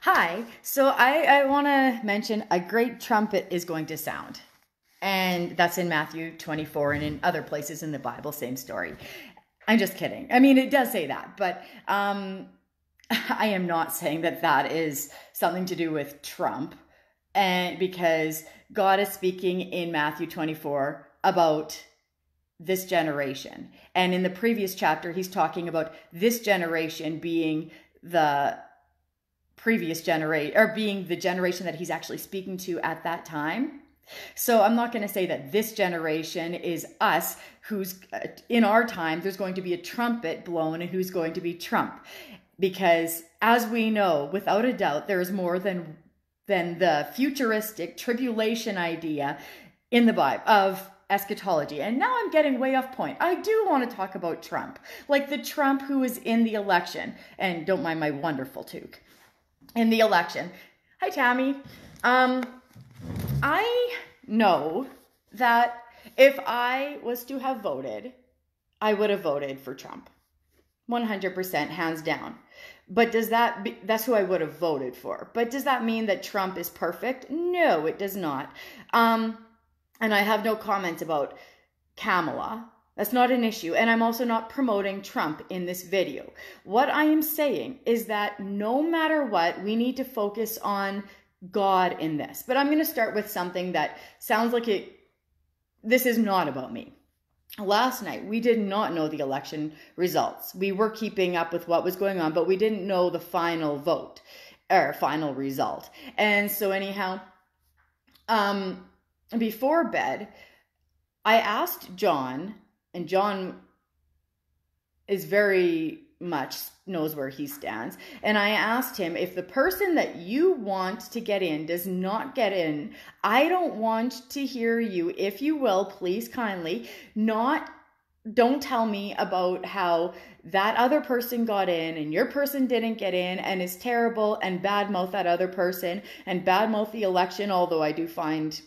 Hi, so I want to mention a great trumpet is going to sound. And that's in Matthew 24 and in other places in the Bible, same story. I'm just kidding. I mean, it does say that, but I am not saying that that is something to do with Trump. And because God is speaking in Matthew 24 about this generation. And in the previous chapter, he's talking about this generation being the previous generation, or being the generation that he's actually speaking to at that time. So I'm not going to say that this generation is us, who's in our time, there's going to be a trumpet blown and who's going to be Trump. Because as we know, without a doubt, there is more than the futuristic tribulation idea in the Bible of eschatology. And now I'm getting way off point. I do want to talk about Trump, like the Trump who was in the election. And don't mind my wonderful toque. In the election. Hi, Tammy. I know that if I was to have voted, I would have voted for Trump. 100%, hands down. But that's who I would have voted for. But does that mean that Trump is perfect? No, it does not. And I have no comments about Kamala. That's not an issue. And I'm also not promoting Trump in this video. What I am saying is that no matter what, we need to focus on God in this. But I'm going to start with something that sounds like this is not about me. Last night, we did not know the election results. We were keeping up with what was going on, but we didn't know the final vote or final result. And so anyhow, before bed, I asked John, and John is very much knows where he stands. And I asked him, if the person that you want to get in does not get in, I don't want to hear you, if you will, please kindly, don't tell me about how that other person got in and your person didn't get in and is terrible, and badmouth that other person and badmouth the election, although I do find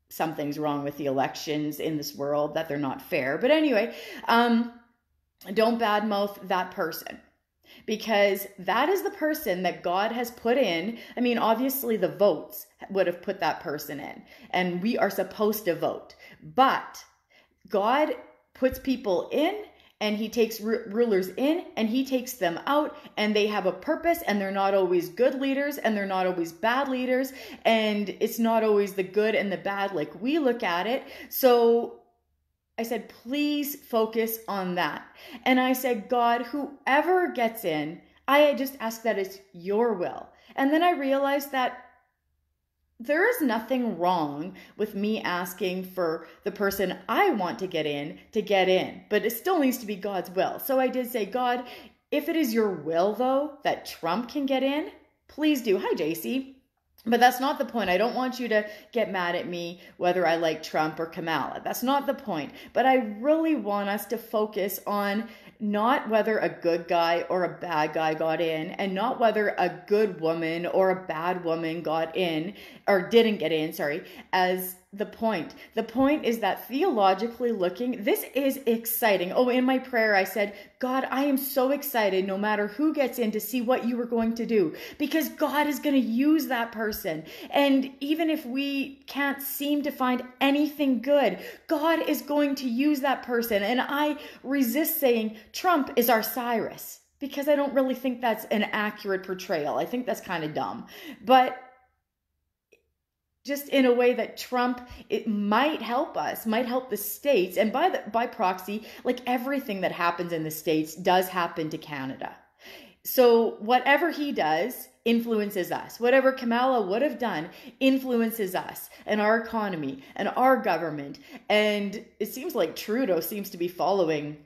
something's wrong with the elections in this world, that they're not fair. But anyway, don't badmouth that person, because that is the person that God has put in. I mean, obviously the votes would have put that person in, and we are supposed to vote. But God puts people in, and he takes rulers in, and he takes them out, and they have a purpose, and they're not always good leaders, and they're not always bad leaders, and it's not always the good and the bad like we look at it. So I said, please focus on that. And I said, God, whoever gets in, I just ask that it's your will. And then I realized that there is nothing wrong with me asking for the person I want to get in, but it still needs to be God's will. So I did say, God, if it is your will, though, that Trump can get in, please do. Hi, JC. But that's not the point. I don't want you to get mad at me whether I like Trump or Kamala. That's not the point. But I really want us to focus on not whether a good guy or a bad guy got in, and not whether a good woman or a bad woman got in, or didn't get in, as the point. The point is that theologically looking, this is exciting. Oh, in my prayer, I said, God, I am so excited no matter who gets in to see what you are going to do, because God is going to use that person. And even if we can't seem to find anything good, God is going to use that person. And I resist saying Trump is our Cyrus, because I don't really think that's an accurate portrayal. I think that's kind of dumb. But just in a way that Trump, it might help us, might help the States. And by proxy, like everything that happens in the States does happen to Canada. So whatever he does influences us. Whatever Kamala would have done influences us and our economy and our government. And it seems like Trudeau seems to be following.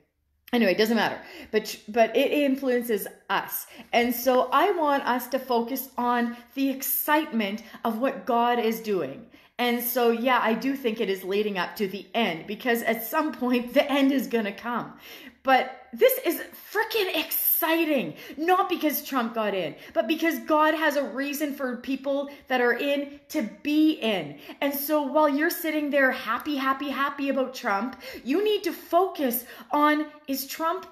Anyway, it doesn't matter, but it influences us. And so I want us to focus on the excitement of what God is doing. And so, yeah, I do think it is leading up to the end, because at some point the end is going to come. But this is freaking exciting, not because Trump got in, but because God has a reason for people that are in to be in. And so while you're sitting there happy about Trump, you need to focus on, is Trump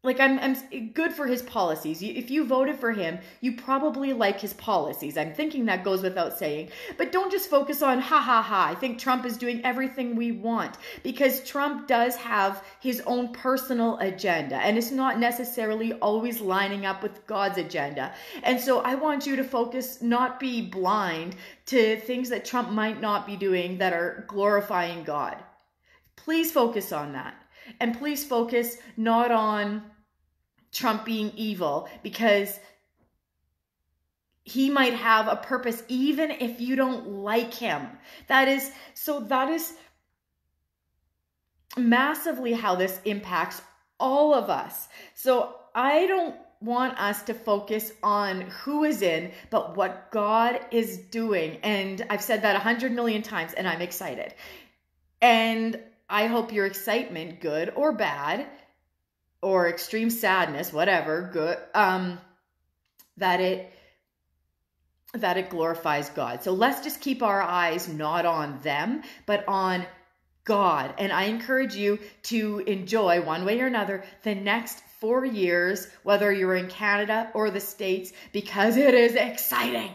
like I'm good for his policies. If you voted for him, you probably like his policies. I'm thinking that goes without saying. But don't just focus on ha ha ha. I think Trump is doing everything we want, because Trump does have his own personal agenda, and it's not necessarily always lining up with God's agenda. And so I want you to focus, not be blind to things that Trump might not be doing that are glorifying God. Please focus on that. And please focus not on Trump being evil, because he might have a purpose even if you don't like him. That is massively how this impacts all of us. So I don't want us to focus on who is in, but what God is doing. And I've said that 100 million times, and I'm excited. And I hope your excitement, good or bad, or extreme sadness, whatever, good, that it glorifies God. So let's just keep our eyes not on them, but on God. And I encourage you to enjoy, one way or another, the next 4 years, whether you're in Canada or the States, because it is exciting.